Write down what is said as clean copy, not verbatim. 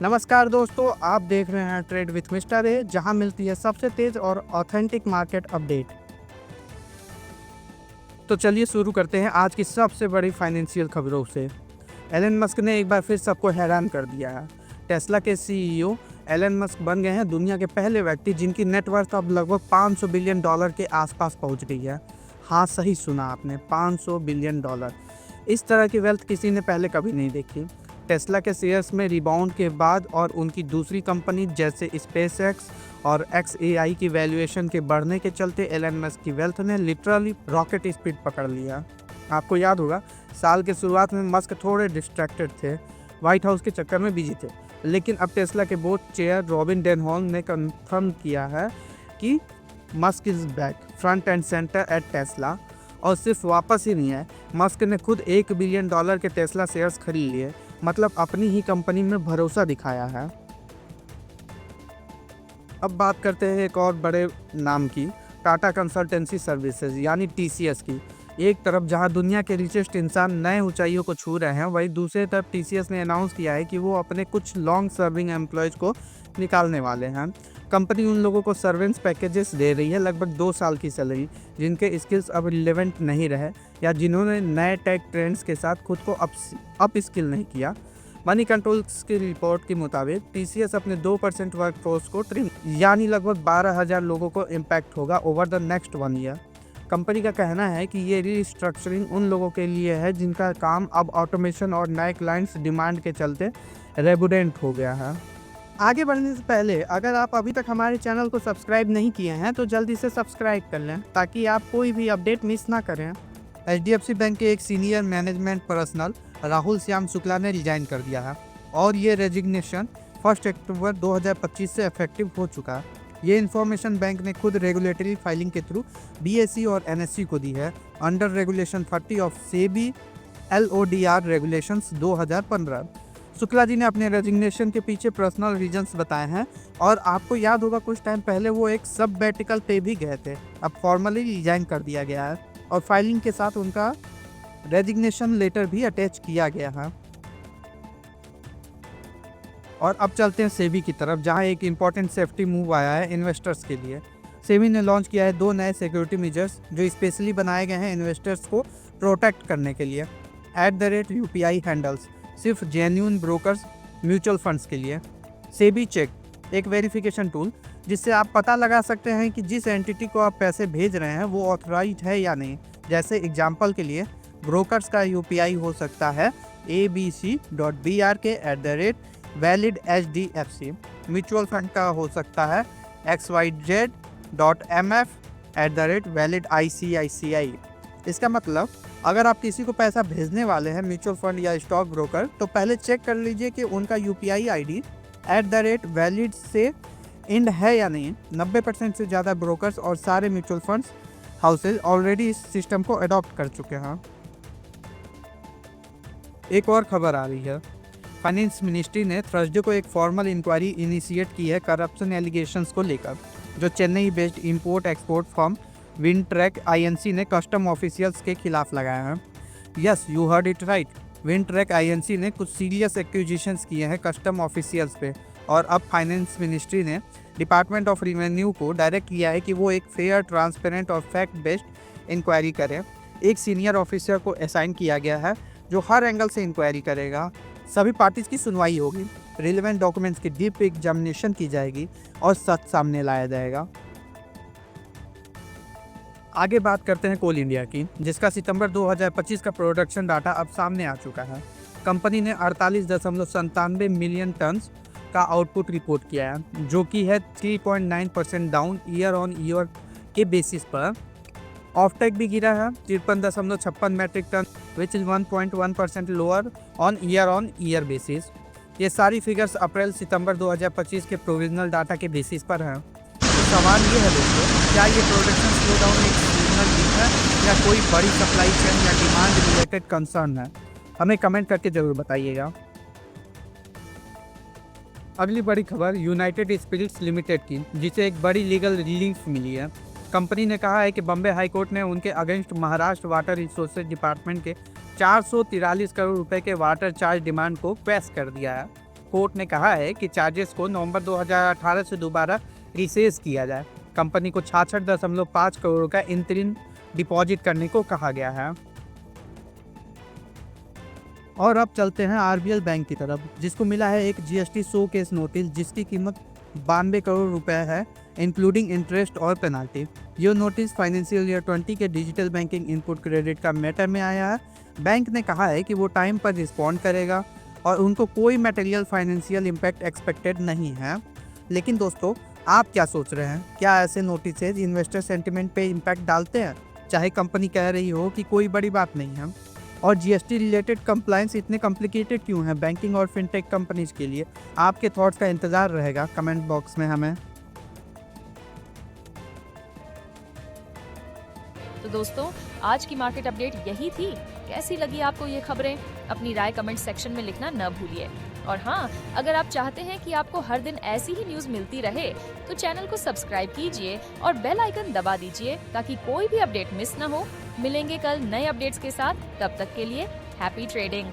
नमस्कार दोस्तों, आप देख रहे हैं ट्रेड विथ मिस्टर ए, जहां मिलती है सबसे तेज और ऑथेंटिक मार्केट अपडेट। तो चलिए शुरू करते हैं आज की सबसे बड़ी फाइनेंशियल खबरों से। एलन मस्क ने एक बार फिर सबको हैरान कर दिया है। टेस्ला के सीईओ एलन मस्क बन गए हैं दुनिया के पहले व्यक्ति जिनकी नेटवर्थ अब लगभग $500 बिलियन के आसपास पहुंच गई है। हाँ, सही सुना आपने, $500 बिलियन। इस तरह की वेल्थ किसी ने पहले कभी नहीं देखी। टेस्ला के शेयर्स में रिबाउंड के बाद और उनकी दूसरी कंपनी जैसे स्पेसएक्स और XAI की वैल्यूएशन के बढ़ने के चलते एलन मस्क की वेल्थ ने लिटरली रॉकेट स्पीड पकड़ लिया। आपको याद होगा, साल के शुरुआत में मस्क थोड़े डिस्ट्रैक्टेड थे, व्हाइट हाउस के चक्कर में बिजी थे, लेकिन अब टेस्ला के बोर्ड चेयर रॉबिन डेनहॉल ने कंफर्म किया है कि Musk is back front end centre at Tesla. और सिर्फ वापस ही नहीं है, मस्क ने खुद $1 बिलियन के टेस्ला शेयर्स खरीद लिए, मतलब अपनी ही कंपनी में भरोसा दिखाया है। अब बात करते हैं एक और बड़े नाम की, टाटा कंसल्टेंसी सर्विसेज यानी TCS की। एक तरफ जहां दुनिया के रिचेस्ट इंसान नए ऊंचाइयों को छू रहे हैं, वहीं दूसरी तरफ TCS ने अनाउंस किया है कि वो अपने कुछ लॉन्ग सर्विंग एम्प्लॉयज़ को निकालने वाले हैं। कंपनी उन लोगों को सर्वेंस पैकेजेस दे रही है, लगभग 2 साल की सैलरी, जिनके स्किल्स अब रिलेवेंट नहीं रहे या जिन्होंने नए टेक ट्रेंड्स के साथ खुद को अप स्किल नहीं किया। मनी कंट्रोल्स की रिपोर्ट के मुताबिक TCS अपने 2% वर्कफोर्स को ट्रिम यानी लगभग 12,000 लोगों को इम्पैक्ट होगा over the next 1 year. Company का कहना है कि ये रीस्ट्रक्चरिंग उन लोगों के लिए है जिनका काम अब ऑटोमेशन और नए क्लाइंट्स डिमांड के चलते रेबुडेंट हो गया है। आगे बढ़ने से पहले अगर आप अभी तक हमारे चैनल को सब्सक्राइब नहीं किए हैं तो जल्दी से सब्सक्राइब कर लें ताकि आप कोई भी अपडेट मिस ना करें। HDFC बैंक के एक senior management personal Rahul Shyam Shukla ने रिजाइन कर दिया है और ये रेजिग्नेशन 1 अक्टूबर 2025 से इफेक्टिव हो चुका है। ये इन्फॉर्मेशन बैंक ने खुद रेगुलेटरी फाइलिंग के थ्रू BSE और NSE को दी है under regulation 30 of SEBI LODR regulations 2015। Shukla ji ने अपने रेजिग्नेशन के पीछे पर्सनल रीजंस बताए हैं और आपको याद होगा कुछ टाइम पहले वो एक सबैटिकल पे भी गए थे। अब फॉर्मली रिजाइन कर दिया गया है और फाइलिंग के साथ उनका रेजिग्नेशन लेटर भी अटैच किया गया है। और अब चलते हैं सेबी की तरफ, जहां एक इम्पॉर्टेंट सेफ्टी मूव आया है इन्वेस्टर्स के लिए। सेबी ने लॉन्च किया है 2 नए सिक्योरिटी मेजर्स जो स्पेशली बनाए गए हैं इन्वेस्टर्स को प्रोटेक्ट करने के लिए। @UPI हैंडल्स सिर्फ जेन्युइन ब्रोकर्स म्यूचुअल फंड्स के लिए। सेबी चेक एक वेरिफिकेशन टूल जिससे आप पता लगा सकते हैं कि जिस एंटिटी को आप पैसे भेज रहे हैं वो ऑथराइज्ड है या नहीं। जैसे एग्जांपल के लिए ब्रोकर्स का UPI हो सकता है abc.brk@valid HDFC, म्यूचुअल फंड का हो सकता है xyz.mf@valid ICICI। इसका मतलब अगर आप किसी को पैसा भेजने वाले हैं म्यूचुअल फंड या स्टॉक ब्रोकर, तो पहले चेक कर लीजिए कि उनका UPI ID @valid से एंड है या नहीं। 90% से ज़्यादा ब्रोकर्स और सारे म्यूचुअल फंड्स हाउसेज ऑलरेडी इस सिस्टम को अडॉप्ट कर चुके हैं। एक और खबर आ रही है, फाइनेंस मिनिस्ट्री ने थर्सडे को एक फॉर्मल इंक्वायरी इनिशिएट की है करप्शन एलिगेशंस को लेकर, जो Chennai based import export firm Wintrack INC ने कस्टम ऑफिशियल्स के खिलाफ लगाया है। Yes, you heard it right, Wintrack INC ने कुछ सीरियस एक्यूजिशंस किए हैं कस्टम ऑफिशियल्स पे और अब फाइनेंस मिनिस्ट्री ने डिपार्टमेंट ऑफ रेवेन्यू को डायरेक्ट किया है कि वो एक फेयर, ट्रांसपेरेंट और फैक्ट बेस्ड इंक्वायरी करें। एक सीनियर ऑफिसर को असाइन किया गया है जो हर एंगल से इंक्वायरी करेगा। सभी पार्टीज की सुनवाई होगी, रिलेवेंट डॉक्यूमेंट्स की डीप एग्जामिनेशन की जाएगी और सच सामने लाया जाएगा। आगे बात करते हैं कोल इंडिया की, जिसका सितंबर 2025 का प्रोडक्शन डाटा अब सामने आ चुका है। कंपनी ने 48.97 मिलियन टन्स का आउटपुट रिपोर्ट किया है, जो कि है 3.9% डाउन ईयर ऑन ईयर के बेसिस पर। ऑफटेक भी गिरा है 53.56 metric ton, which is 1.1% lower on year basis. ये सारी फिगर्स अप्रैल सितंबर 2025 के प्रोविजनल डाटा के बेसिस पर हैं। तो सवाल ये है दोस्तों, क्या ये प्रोडक्शन स्लो डाउन एक सीजनल वीक है या कोई बड़ी सप्लाई चेन या डिमांड रिलेटेड कंसर्न है? हमें कमेंट करके ज़रूर बताइएगा। अगली बड़ी खबर यूनाइटेड स्पिरिट्स लिमिटेड की, जिसे एक बड़ी लीगल रिलीफ मिली है। कंपनी ने कहा है कि बम्बे हाई कोर्ट ने उनके against Maharashtra water resources department के 443 करोड़ रुपए के वाटर चार्ज डिमांड को क्वैश कर दिया है। कोर्ट ने कहा है कि चार्जेस को नवंबर 2018 से दोबारा रिसेस किया जाए। कंपनी को 66.5 करोड़ का इंतरिम डिपॉजिट करने को कहा गया है। और अब चलते हैं आरबीएल बैंक की तरफ, जिसको मिला है एक जीएसटी शो केस नोटिस जिसकी कीमत 92 करोड़ रुपए है, इंक्लूडिंग इंटरेस्ट और पेनाल्टी। ये नोटिस फाइनेंशियल ईयर 20 के डिजिटल बैंकिंग इनपुट क्रेडिट का मैटर में आया है। बैंक ने कहा है कि वो टाइम पर रिस्पॉन्ड करेगा और उनको कोई मटेरियल फाइनेंशियल इम्पैक्ट एक्सपेक्टेड नहीं है। लेकिन दोस्तों, आप क्या सोच रहे हैं? क्या ऐसे नोटिस इन्वेस्टर सेंटिमेंट पे इम्पैक्ट डालते हैं, चाहे कंपनी कह रही हो कि कोई बड़ी बात नहीं है? और जीएसटी रिलेटेड कंप्लायंस इतने कॉम्प्लिकेटेड क्यों हैं बैंकिंग और फिनटेक कंपनीज के लिए? आपके थॉट्स का इंतजार रहेगा कमेंट बॉक्स में हमें। तो दोस्तों, आज की मार्केट अपडेट यही थी। कैसी लगी आपको ये खबरें? अपनी राय कमेंट सेक्शन में लिखना न भूलिए। और हाँ, अगर आप चाहते हैं कि आपको हर दिन ऐसी ही न्यूज़ मिलती रहे, तो चैनल को सब्सक्राइब कीजिए और बेल आइकन दबा दीजिए ताकि कोई भी अपडेट मिस न हो। मिलेंगे कल नए अपडेट्स के साथ, तब तक के लिए हैप्पी ट्रेडिंग।